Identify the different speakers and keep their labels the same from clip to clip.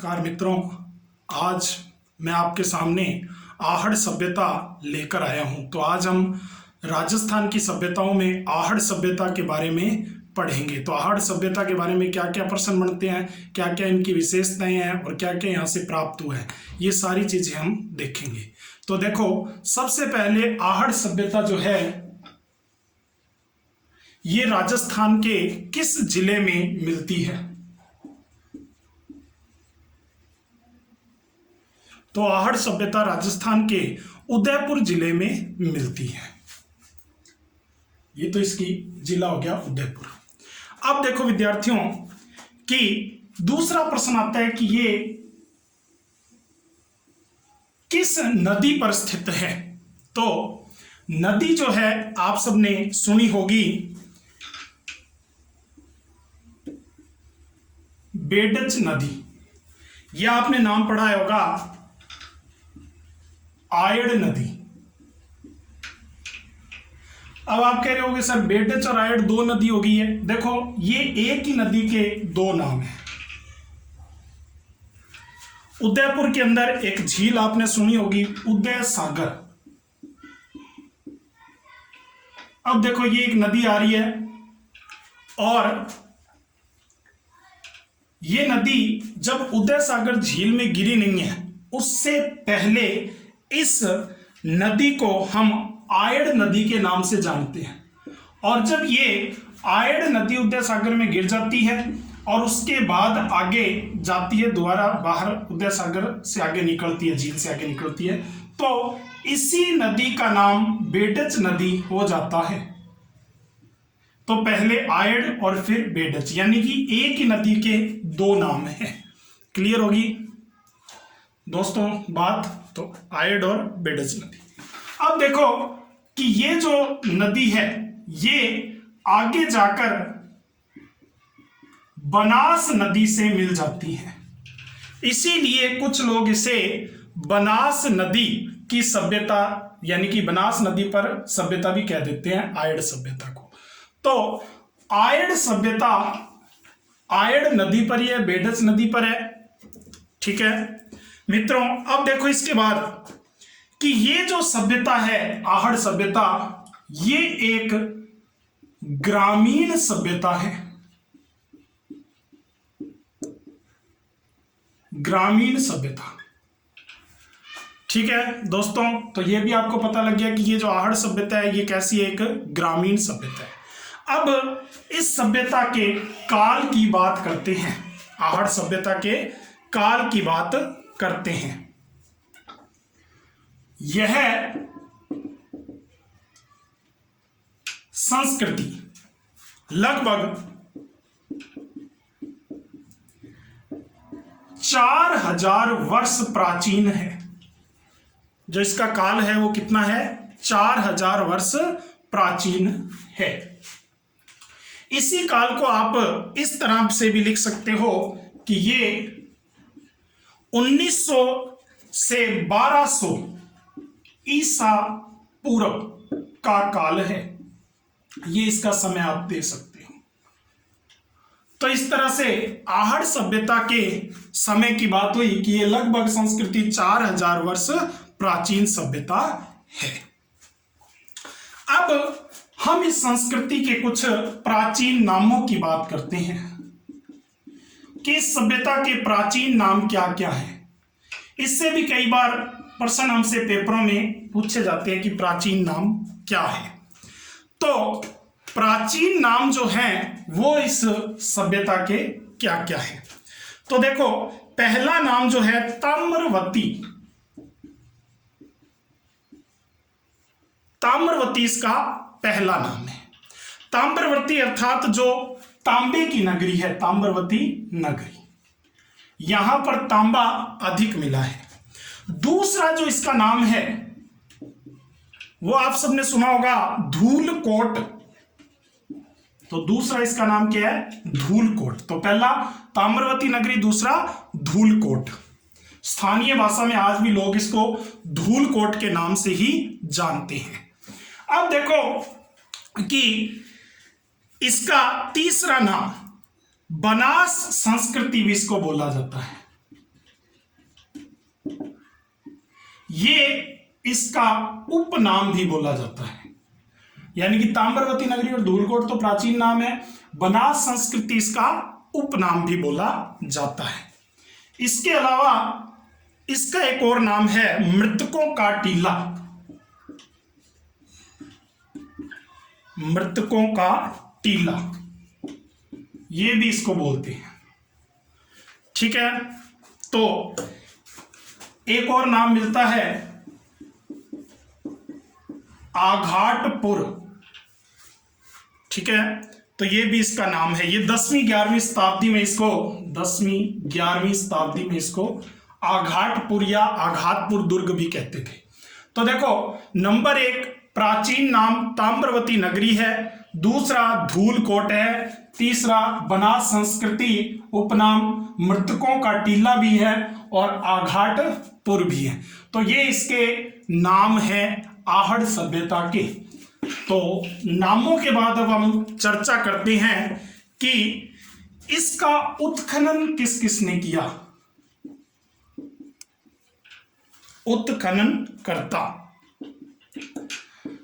Speaker 1: नमस्कार मित्रों, आज मैं आपके सामने आहड़ सभ्यता लेकर आया हूं। तो आज हम राजस्थान की सभ्यताओं में आहड़ सभ्यता के बारे में पढ़ेंगे। तो आहड़ सभ्यता के बारे में क्या क्या प्रश्न बनते हैं, क्या क्या इनकी विशेषताएं हैं और क्या क्या यहाँ से प्राप्त हुआ है, ये सारी चीजें हम देखेंगे। तो देखो, सबसे पहले आहड़ सभ्यता जो है ये राजस्थान के किस जिले में मिलती है? तो आहड़ सभ्यता राजस्थान के उदयपुर जिले में मिलती है। ये तो इसकी जिला हो गया उदयपुर। अब देखो विद्यार्थियों कि दूसरा प्रश्न आता है कि ये किस नदी पर स्थित है? तो नदी जो है आप सबने सुनी होगी, बेडच नदी, या आपने नाम पढ़ा होगा आयड़ नदी। अब आप कह रहे होगे सर बेडच और आयड़ दो नदी हो गई है। देखो, ये एक ही नदी के दो नाम हैं। उदयपुर के अंदर एक झील आपने सुनी होगी, उदय सागर। अब देखो, ये एक नदी आ रही है और ये नदी जब उदय सागर झील में गिरी नहीं है, उससे पहले इस नदी को हम आयड़ नदी के नाम से जानते हैं। और जब ये आयड़ नदी उदय सागर में गिर जाती है और उसके बाद आगे जाती है, दोबारा बाहर उदय सागर से आगे निकलती है, झील से आगे निकलती है, तो इसी नदी का नाम बेडच नदी हो जाता है। तो पहले आयड़ और फिर बेडच, यानी कि एक ही नदी के दो नाम हैं। क्लियर होगी दोस्तों बात? तो आयड़ और बेडच नदी। अब देखो कि ये जो नदी है ये आगे जाकर बनास नदी से मिल जाती है, इसीलिए कुछ लोग इसे बनास नदी की सभ्यता यानी कि बनास नदी पर सभ्यता भी कह देते हैं, आयड़ सभ्यता को। तो आयड़ सभ्यता आयड़ नदी पर ही है, बेडच नदी पर है। ठीक है मित्रों, अब देखो इसके बाद कि ये जो सभ्यता है आहड़ सभ्यता, ये एक ग्रामीण सभ्यता है। ग्रामीण सभ्यता। ठीक है दोस्तों, तो ये भी आपको पता लग गया कि ये जो आहड़ सभ्यता है ये कैसी एक ग्रामीण सभ्यता है। अब इस सभ्यता के काल की बात करते हैं, आहड़ सभ्यता के काल की बात करते हैं। यह संस्कृति लगभग 4000 वर्ष प्राचीन है। जो इसका काल है वो कितना है? 4000 वर्ष प्राचीन है। इसी काल को आप इस तरह से भी लिख सकते हो कि ये 1900 से 1200 ईसा पूर्व का काल है। ये इसका समय आप दे सकते हो। तो इस तरह से आहड़ सभ्यता के समय की बात हुई कि ये लगभग संस्कृति 4000 वर्ष प्राचीन सभ्यता है। अब हम इस संस्कृति के कुछ प्राचीन नामों की बात करते हैं कि इस सभ्यता के प्राचीन नाम क्या क्या है। इससे भी कई बार प्रश्न हमसे पेपरों में पूछे जाते हैं कि प्राचीन नाम क्या है। तो प्राचीन नाम जो हैं वो इस सभ्यता के क्या क्या है? तो देखो, पहला नाम जो है ताम्रवती। ताम्रवती इसका पहला नाम है। ताम्रवती अर्थात जो तांबे की नगरी है, ताम्रवती नगरी, यहां पर तांबा अधिक मिला है। दूसरा जो इसका नाम है वो आप सबने सुना होगा, धूलकोट। तो दूसरा इसका नाम क्या है? धूलकोट। तो पहला ताम्रवती नगरी, दूसरा धूलकोट। स्थानीय भाषा में आज भी लोग इसको धूलकोट के नाम से ही जानते हैं। अब देखो कि इसका तीसरा नाम बनास संस्कृति भी इसको बोला जाता है। ये इसका उपनाम भी बोला जाता है। यानी कि ताम्रवती नगरी और धूलकोट तो प्राचीन नाम है, बनास संस्कृति इसका उपनाम भी बोला जाता है। इसके अलावा इसका एक और नाम है मृतकों का टीला। मृतकों का टीला, ये भी इसको बोलते हैं। ठीक है, तो एक और नाम मिलता है आघाटपुर। ठीक है, तो ये भी इसका नाम है। ये 10वीं-11वीं शताब्दी में इसको 10वीं-11वीं शताब्दी में इसको आघाटपुर या आघातपुर दुर्ग भी कहते थे। तो देखो, नंबर 1 प्राचीन नाम ताम्रवती नगरी है, दूसरा धूलकोट है, तीसरा बनास संस्कृति उपनाम मृतकों का टीला भी है और आघाटपुर भी है। तो ये इसके नाम है आहड़ सभ्यता के। तो नामों के बाद अब हम चर्चा करते हैं कि इसका उत्खनन किस किसने किया। उत्खनन करता,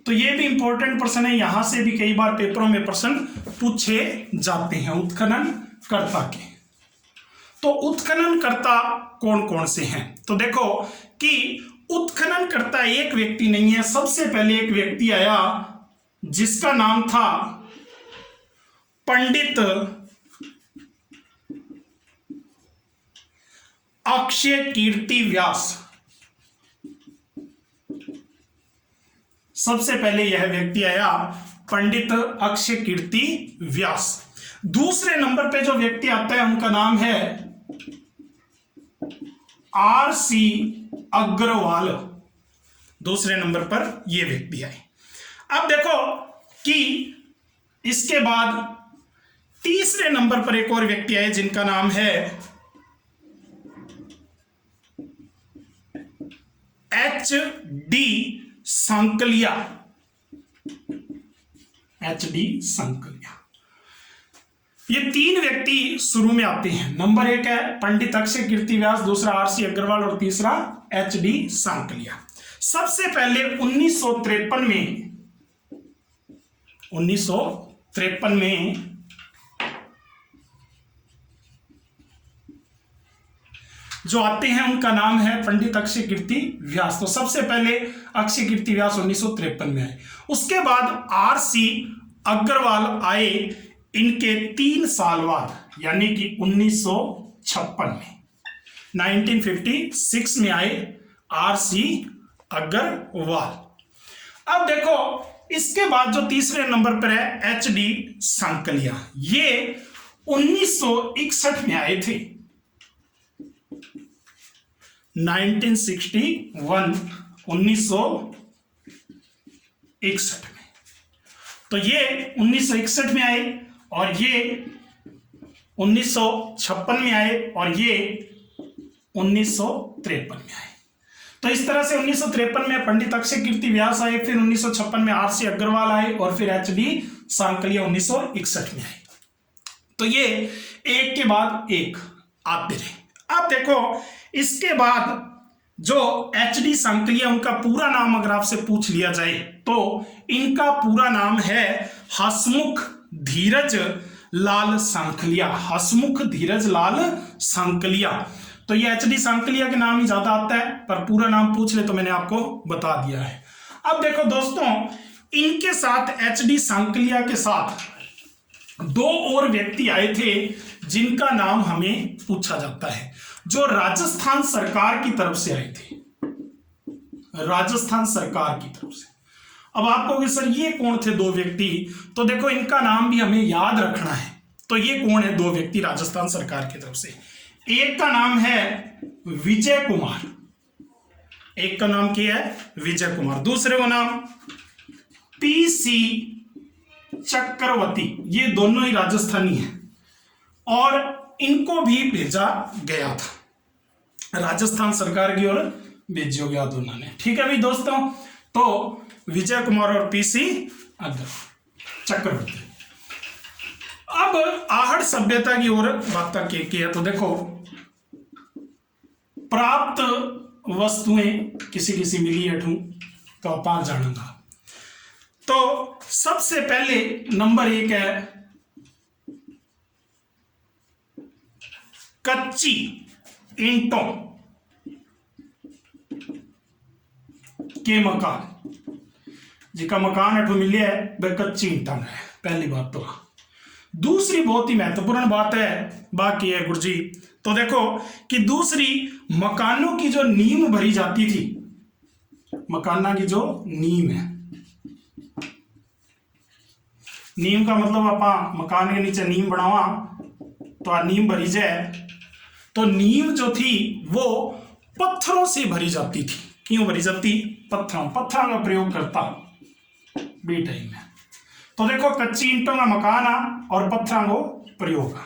Speaker 1: तो ये भी इंपॉर्टेंट प्रश्न है, यहां से भी कई बार पेपरों में प्रश्न पूछे जाते हैं उत्खनन कर्ता के। तो उत्खनन कर्ता कौन कौन से हैं, तो देखो कि उत्खनन कर्ता एक व्यक्ति नहीं है। सबसे पहले एक व्यक्ति आया जिसका नाम था पंडित अक्षय कीर्ति व्यास। सबसे पहले यह व्यक्ति आया पंडित अक्षय कीर्ति व्यास। दूसरे नंबर पे जो व्यक्ति आता है उनका नाम है आर.सी. अग्रवाल। दूसरे नंबर पर यह व्यक्ति आए। अब देखो कि इसके बाद तीसरे नंबर पर एक और व्यक्ति आए जिनका नाम है H.D. सांकलिया। H.D. सांकलिया। ये 3 व्यक्ति शुरू में आते हैं। नंबर 1 है पंडित अक्षय कीर्ति व्यास, दूसरा आर.सी. अग्रवाल और तीसरा H.D. सांकलिया। सबसे पहले 1953 में जो आते हैं उनका नाम है पंडित अक्षय कीर्ति व्यास। तो सबसे पहले अक्षय कीर्ति व्यास 1953 में आए। उसके बाद आर.सी. अग्रवाल आए इनके 3 साल बाद, यानी कि 1956 में, 1956 में आए आर.सी. अग्रवाल। अब देखो इसके बाद जो तीसरे नंबर पर है H.D. सांकलिया, ये 1961 में आए थे। 1961 में। तो ये 1961 में आए और ये 1956 में आए और ये 1953 में आए। तो इस तरह से 1953 में पंडित अक्षय कीर्ति व्यास आए, फिर 1956 में आर.सी. अग्रवाल आए और फिर H.D. सांकलिया 1961 में आए। तो ये एक के बाद एक आते रहे। अब देखो इसके बाद जो H.D. सांकलिया, उनका पूरा नाम अगर आपसे पूछ लिया जाए तो इनका पूरा नाम है हसमुख धीरज लाल सांकलिया। हसमुख धीरज लाल सांकलिया। तो ये H.D. सांकलिया के नाम ही ज्यादा आता है, पर पूरा नाम पूछ ले तो मैंने आपको बता दिया है। अब देखो दोस्तों, इनके साथ H.D. सांकलिया के साथ 2 और व्यक्ति आए थे जिनका नाम हमें पूछा जाता है, जो राजस्थान सरकार की तरफ से आए थे। राजस्थान सरकार की तरफ से। अब आप कहोगे सर ये कौन थे 2 व्यक्ति, तो देखो इनका नाम भी हमें याद रखना है। तो ये कौन है 2 व्यक्ति राजस्थान सरकार की तरफ से? एक का नाम है विजय कुमार। एक का नाम क्या है? विजय कुमार। दूसरे का नाम P.C. चक्रवर्ती। ये दोनों ही राजस्थानी हैं और इनको भी भेजा गया था, राजस्थान सरकार की ओर भेजा गया दोनों ने। ठीक है भाई दोस्तों, तो विजय कुमार और P.C. चक्रवर्ती। अब आहड़ सभ्यता की ओर बात किया तो देखो, प्राप्त वस्तुएं किसी किसी मिली अठू तो आप जानूंगा। तो सबसे पहले नंबर 1 है कच्ची ईंटों के मकान, जिसका मकान अठू मिले है वह कच्ची ईंटा है। पहली बात तो दूसरी बहुत ही महत्वपूर्ण बात है बाकी है गुरुजी, तो देखो कि दूसरी मकानों की जो नींव भरी जाती थी, मकाना की जो नींव है, नींव का मतलब आप मकान के नीचे नींव बनावा तो आ नींव भरी जाए, तो नींव जो थी वो पत्थरों से भरी जाती थी। क्यों भरी जाती? पत्थरों का प्रयोग करता बी टाइम में। तो देखो कच्ची ईंटों का मकान आ और पत्थरों को प्रयोग आ,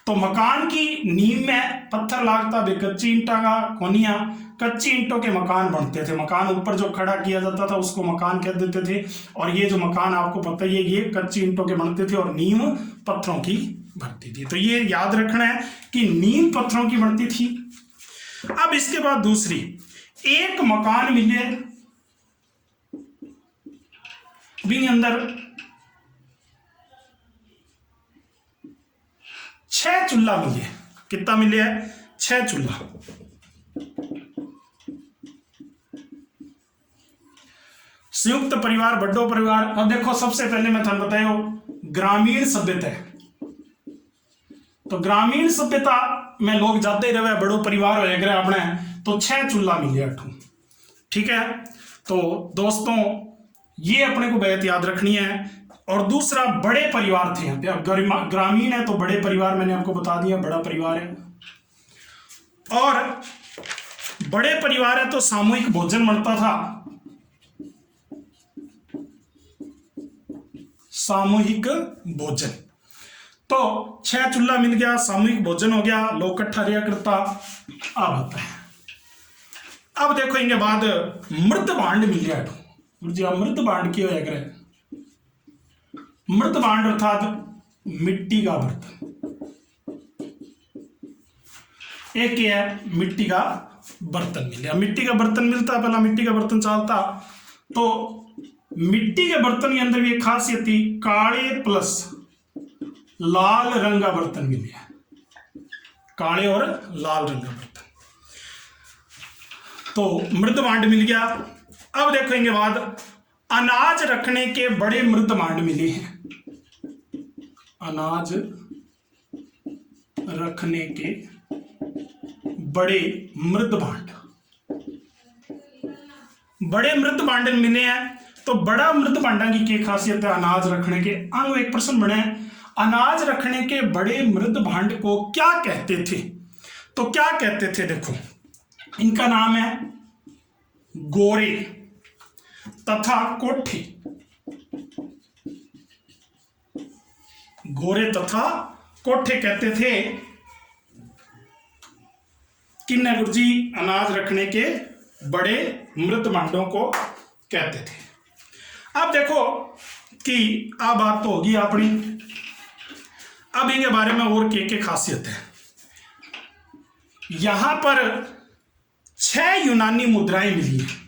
Speaker 1: तो मकान की नींव में पत्थर लागता बे कच्ची ईंटा का कोनिया, कच्ची ईंटों के मकान बनते थे। मकान ऊपर जो खड़ा किया जाता था उसको मकान कह देते थे, और ये जो मकान आपको पता ही है ये कच्ची ईंटों के बनते थे और नींव पत्थरों की बनती थी। तो ये याद रखना है कि नींव पत्थरों की बनती थी। अब इसके बाद दूसरी, एक मकान मिले भी अंदर 6 चूल्हा मिले। कितना मिले है? 6 चूल्हा। संयुक्त परिवार, बड़ो परिवार। अब देखो सबसे पहले मैं थाने बतायो ग्रामीण सभ्यता है, तो ग्रामीण सभ्यता में लोग जाते ही रहे, बड़ो परिवार हो गया अपने, तो 6 चूल्हा मिले अठू। ठीक है, तो दोस्तों ये अपने को बात याद रखनी है। और दूसरा बड़े परिवार थे यहाँ पे। अब ग्रामीण है तो बड़े परिवार मैंने आपको बता दिया, बड़ा परिवार है। और बड़े परिवार है तो सामूहिक भोजन बनता था, सामूहिक भोजन। तो 6 चूल्हा मिल गया, सामूहिक भोजन हो गया, लोग इकट्ठा रिया करता। अब आता है, अब देखो इनके बाद मृत भांड मिल गया। जी मृत भांड की होया करे, मृत भांड अर्थात मिट्टी का बर्तन। एक है मिट्टी का बर्तन मिल गया। मिट्टी का बर्तन मिलता, पहला मिट्टी का बर्तन चलता, तो मिट्टी के बर्तन के अंदर भी एक खासियत थी, काले प्लस लाल रंग का बर्तन मिल गया, काले और लाल रंग का बर्तन। तो मृत भांड मिल गया। अब देखेंगे बाद अनाज रखने के बड़े मृत भांड मिले हैं। अनाज रखने के बड़े मृत भांड, बड़े मृत भांड मिले हैं। तो बड़ा मृत भांडा की क्या खासियत है अनाज रखने के? आगे एक प्रश्न बने, अनाज रखने के बड़े मृत भांड को क्या कहते थे? तो क्या कहते थे? देखो इनका नाम है गोरे तथा कोठे। गोरे तथा कोठे कहते थे किन्ने गुरुजी? अनाज रखने के बड़े मृत भांडों को कहते थे। अब देखो कि आ बात तो होगी अपनी, अब इनके बारे में और क्या खासियत है। यहां पर 6 यूनानी मुद्राएं मिली हैं।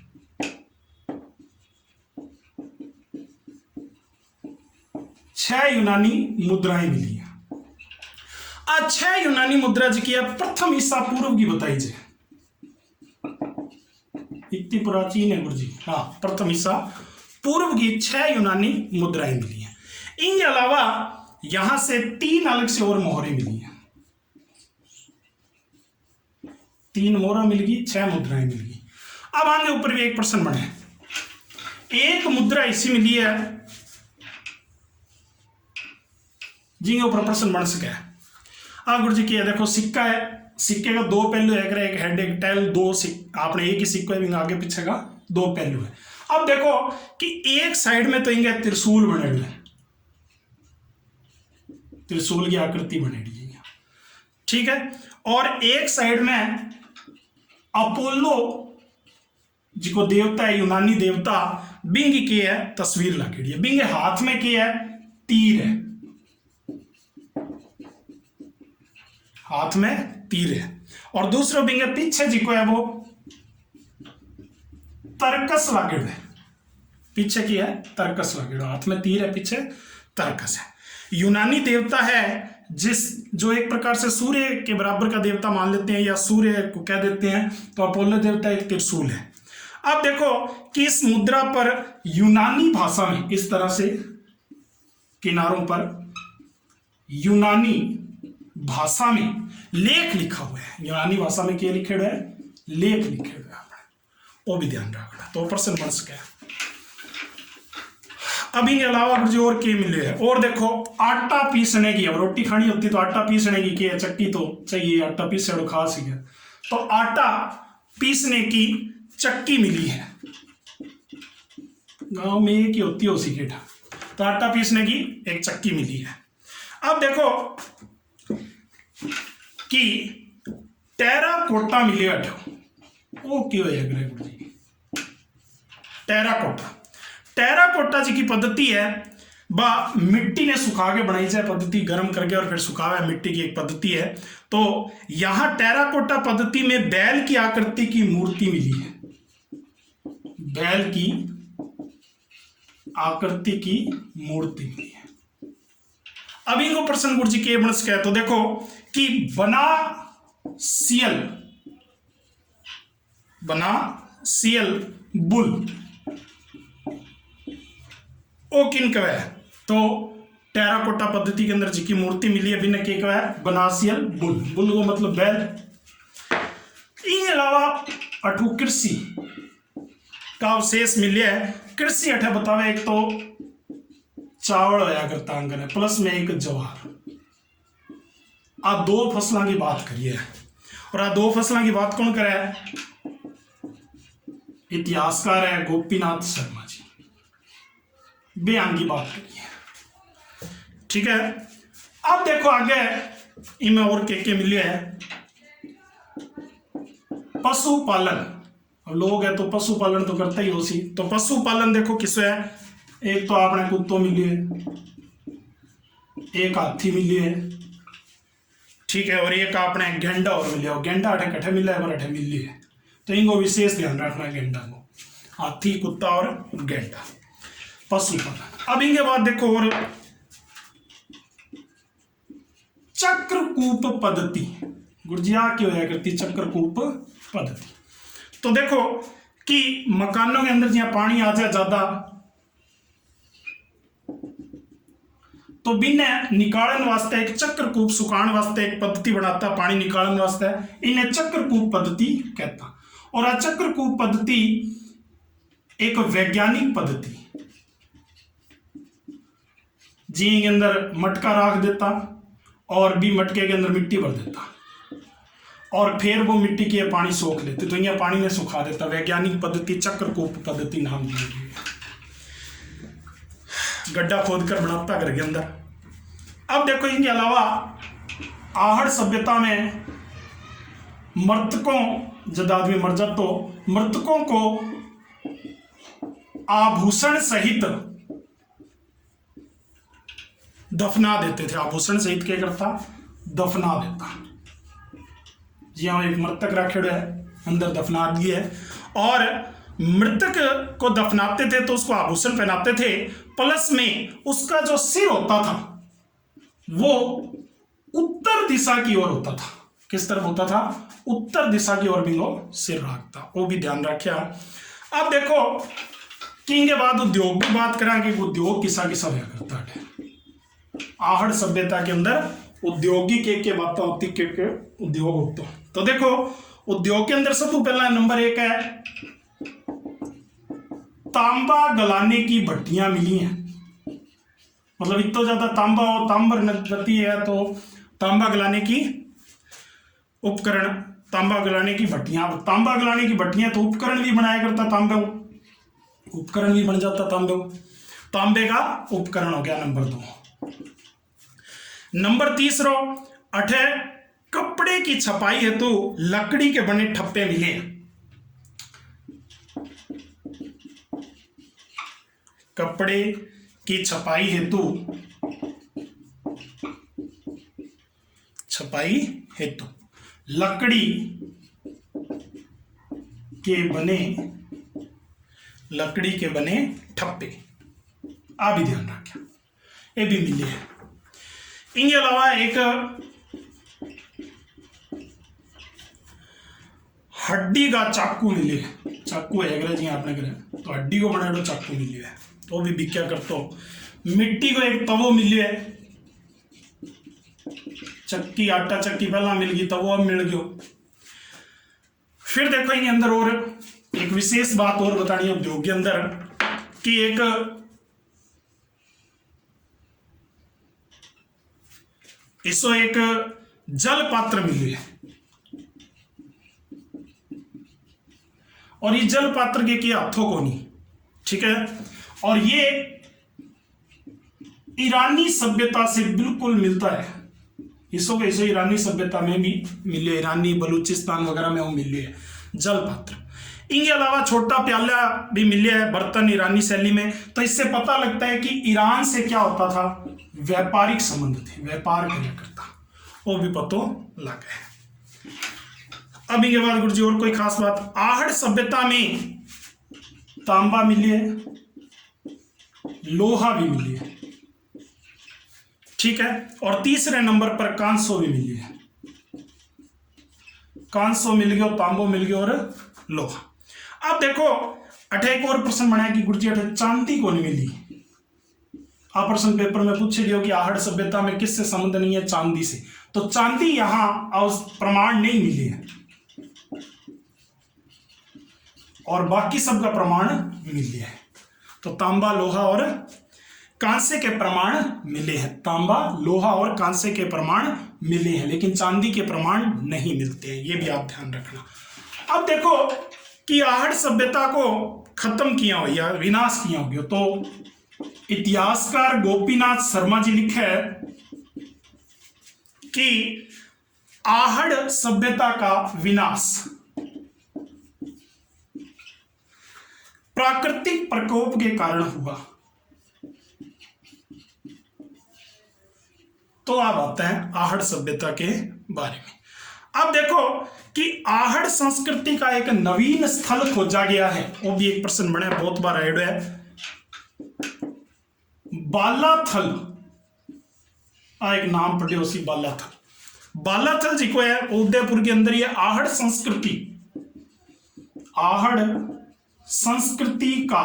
Speaker 1: 6 यूनानी मुद्राएं मिली हैं। आज 6 यूनानी मुद्रा जी की प्रथम ईसा पूर्व की बताई जाए, इतनी प्राचीन है गुरु जी। हाँ, प्रथम ईसा पूर्व की 6 यूनानी मुद्राएं मिली हैं। इनके अलावा यहां से 3 अलग से और मोहरें मिली हैं। 3 मोहरा मिल गई, 6 मुद्राएं मिल गई। अब आगे ऊपर भी एक प्रश्न बने, एक मुद्रा ऐसी मिली है जिनके ऊपर प्रश्न बन सके। अब गुरु जी की है, देखो सिक्का है, सिक्के का 2 पहलू है, एक हेड एक टेल, 2 आपने एक ही सिक्का है, आगे पीछे का 2 पहलू है। अब देखो कि एक साइड में तो इनके त्रिशूल बने हुए, त्रिशूल की आकृति बनेगी, ठीक है। और एक साइड में अपोलो जिको देवता है, यूनानी देवता, बिंग की है तस्वीर लगेड़ी है। बिंग हाथ में की है तीर है, हाथ में तीर है। और दूसरा बिंग पीछे जिको है वो तरकस लागेड़ है, पीछे की है तरकस लागेड़, हाथ में तीर है, पीछे तरकस है। यूनानी देवता है जो एक प्रकार से सूर्य के बराबर का देवता मान लेते हैं या सूर्य को कह देते हैं, तो अपोलो देवता एक त्रिशूल है। अब देखो कि इस मुद्रा पर यूनानी भाषा में इस तरह से किनारों पर यूनानी भाषा में लेख लिखा हुआ है। यूनानी भाषा में क्या लिखे हुए है? लेख लिखे हुए हैं, वो भी ध्यान रखना। तो प्रश्न बन सके। अब इनके अलावा कुछ और के मिले हैं। और देखो आटा पीसने की, अब रोटी खानी होती तो आटा पीसने की क्या चक्की तो चाहिए, आटा पीसे और खास ही है, तो आटा पीसने की चक्की मिली है। गांव में एक ही होती है उसी के, तो आटा पीसने की एक चक्की मिली है। अब देखो कि टेराकोटा मिले, वो क्यों है गुरु जी? टेराकोटा जी की पद्धति है बा मिट्टी ने सुखा के बनाई जाए पद्धति, गर्म करके और फिर सुखावा है मिट्टी की एक पद्धति है। तो यहां टेराकोटा पद्धति में बैल की आकृति की मूर्ति मिली है, बैल की आकृति की मूर्ति मिली है। अब इनको प्रश्न गुरु जी के बन सके। तो देखो कि बनासियल बुल ओ किन कव है? तो टेराकोटा पद्धति के अंदर जी की मूर्ति मिली है, बिना के कव है? बनासियल बुल। बुल को मतलब बैल। इन अलावा अठू कृषि का अवशेष मिले है। कृषि अठे बतावे एक तो चावल होया करता अंगन है, प्लस में एक जवार। आ दो फसलों की बात करिए, और आ दो फसलों की बात कौन करे है? इतिहासकार है गोपीनाथ शर्मा जी, बयान की बात करिए। ठीक है, अब देखो आगे इनमें और के मिले है। पशुपालन, लोग है तो पशुपालन तो करता ही हो सी। तो पशुपालन देखो किस है? एक तो आपने कुत्तों मिली है, एक हाथी मिली है, ठीक है, और एक आपने गेंडा और मिले हो। गेंडा अठे कठे मिला है, पर अठे मिली है, तो इनको विशेष ध्यान रखना है गेंडा को। हाथी, कुत्ता और गेंडा, पशुपालन। अब इनके बाद देखो और चक्रकूप पद्धति। गुर्जिया क्यों है करती चक्रकूप पद्धति? तो देखो कि मकानों के अंदर जहां पानी आ जाए ज्यादा, तो बिना निकालन वास्ते एक चक्रकूप, सुखाने वास्ते एक पद्धति बनाता पानी निकालन वास्ते, इन्हें चक्रकूप पद्धति कहता। और आ चक्रकूप पद्धति एक वैज्ञानिक पद्धति, जी के अंदर मटका रख देता और भी मटके के अंदर मिट्टी भर देता, और फिर वो मिट्टी के पानी सोख लेते, तो यह पानी ने सुखा देता। वैज्ञानिक पद्धति चक्रकूप पद्धति नाम दी गई है। गड्ढा खोद कर बनाता घर के अंदर। अब देखो इनके अलावा आहड़ सभ्यता में मृतकों, जब आदमी मर जाता तो मृतकों को आभूषण सहित दफना देते थे। आभूषण सहित क्या करता? दफना देता। जी हाँ, एक मृतक रखे है, अंदर दफना दिए, और मृतक को दफनाते थे तो उसको आभूषण पहनाते थे, प्लस में उसका जो सिर होता था वो उत्तर दिशा की ओर होता था। किस तरफ होता था? उत्तर दिशा की ओर भी वो सिर रखता, वो भी ध्यान रखा। अब देखो कि इनके बाद उद्योग की बात करेंगे। उद्योग किसा किसा हुआ करता है? आहड़ सभ्यता के अंदर औद्योगिक के बातें होती, के उद्योग होता। तो देखो उद्योग के अंदर सबसे पहला नंबर एक है तांबा गलाने की भट्टियां मिली हैं। मतलब इतना ज्यादा तांबा हो, तांबर नदी है, तो तांबा गलाने की उपकरण, तांबा गलाने की भट्टियां। तांबा गलाने की भट्टियां तो उपकरण भी बनाया करता, तांबे उपकरण भी बन जाता, तांबे का उपकरण हो गया नंबर 2। नंबर 3 अठे कपड़े की छपाई है तो लकड़ी के बने ठप्पे मिले। कपड़े की छपाई हेतु लकड़ी के बने लकड़ी के बने ठप्पे, आ भी ध्यान रखिए, ये भी मिले है। इनके अलावा एक हड्डी का चाकू मिले, चाकू है अंग्रेजी आपने करे तो हड्डी को बनाए चाकू मिले है, तो भी बिक्या करते हो। मिट्टी को एक तवो मिले है, चक्की आटा चक्की पहला मिल गई, तवो अब मिल गयो। फिर देखो इनके अंदर और एक विशेष बात और बतानी है उद्योग के अंदर कि एक इसको एक जल पात्र मिले है, और ये जल पात्र के हाथों को नहीं, ठीक है। और ये ईरानी सभ्यता से बिल्कुल मिलता है, इसको कैसे ईरानी सभ्यता में भी मिले, ईरानी बलूचिस्तान वगैरह में वो मिले है जल पात्र। इनके अलावा छोटा प्याला भी मिले है, बर्तन ईरानी शैली में। तो इससे पता लगता है कि ईरान से क्या होता था, व्यापारिक संबंध थे, व्यापार किया करता, वो भी पतो लगा है। अब इनके बाद गुरुजी और कोई खास बात, आहड़ सभ्यता में तांबा मिली है, लोहा भी मिली है, ठीक है। और तीसरे नंबर पर कांसो भी मिली है, कांसो मिल गया, तांबो मिल गया और लोहा। अब देखो अठे एक और प्रश्न बनाया कि गुरुजी अठे चांदी को नहीं मिली। आप प्रश्न पेपर में पूछे गए कि आहड़ सभ्यता में किससे संबंध नहीं है, चांदी से। तो चांदी यहां प्रमाण नहीं मिले है, और बाकी सबका प्रमाण मिले है। तो तांबा लोहा और कांसे के प्रमाण मिले हैं, तांबा लोहा और कांसे के प्रमाण मिले हैं, लेकिन चांदी के प्रमाण नहीं मिलते हैं, ये भी आप ध्यान रखना। अब देखो कि आहड़ सभ्यता को खत्म किया हो या विनाश किया हो गया, तो इतिहासकार गोपीनाथ शर्मा जी लिखे है कि आहड़ सभ्यता का विनाश प्राकृतिक प्रकोप के कारण हुआ। तो आप आते हैं आहड़ सभ्यता के बारे में। अब देखो कि आहड़ संस्कृति का एक नवीन स्थल खोजा गया है, वो भी एक प्रश्न बना है, बहुत बार ऐड है, बालाथल। एक नाम पढ़े उसी बालाथल। बालाथल जी को है उदयपुर के अंदर, ये आहड़ संस्कृति का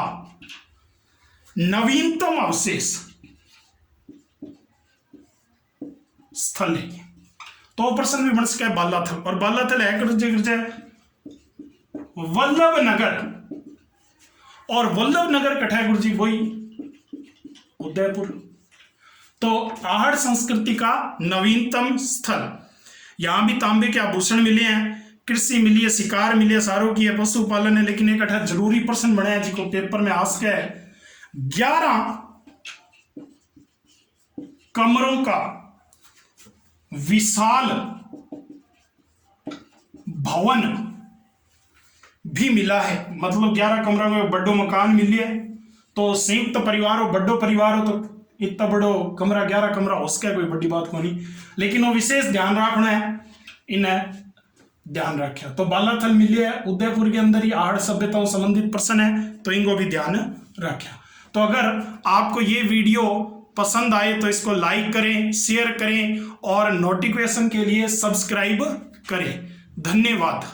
Speaker 1: नवीनतम अवशेष स्थल है। तो प्रश्न भी बन सका है बालाथल, और बालाथल है वल्लभ नगर, और वल्लभ नगर कठा गुरु जी वही उदयपुर। तो आहड़ संस्कृति का नवीनतम स्थल, यहां भी तांबे के आभूषण मिले हैं, कृषि मिली है, शिकार मिली है, सारों की है, पशुपालन है। लेकिन एक अठा जरूरी प्रश्न बनाया जिसको पेपर में आ सका है, 11 कमरों का विशाल भवन भी मिला है, मतलब 11 कमरों में बड़ो मकान मिले है। तो संयुक्त परिवार हो, बड़ो परिवार हो, तो इतना बड़ो कमरा 11 कमरा हो सके, कोई बड़ी बात को नहीं, लेकिन वो विशेष ध्यान रखना है, इन्हें ध्यान रखा। तो बालाथल मिले है उदयपुर के अंदर ही, आहड़ सभ्यताओं संबंधित प्रश्न है, तो इनको भी ध्यान रखा। तो अगर आपको ये वीडियो पसंद आए तो इसको लाइक करें, शेयर करें और नोटिफिकेशन के लिए सब्सक्राइब करें। धन्यवाद।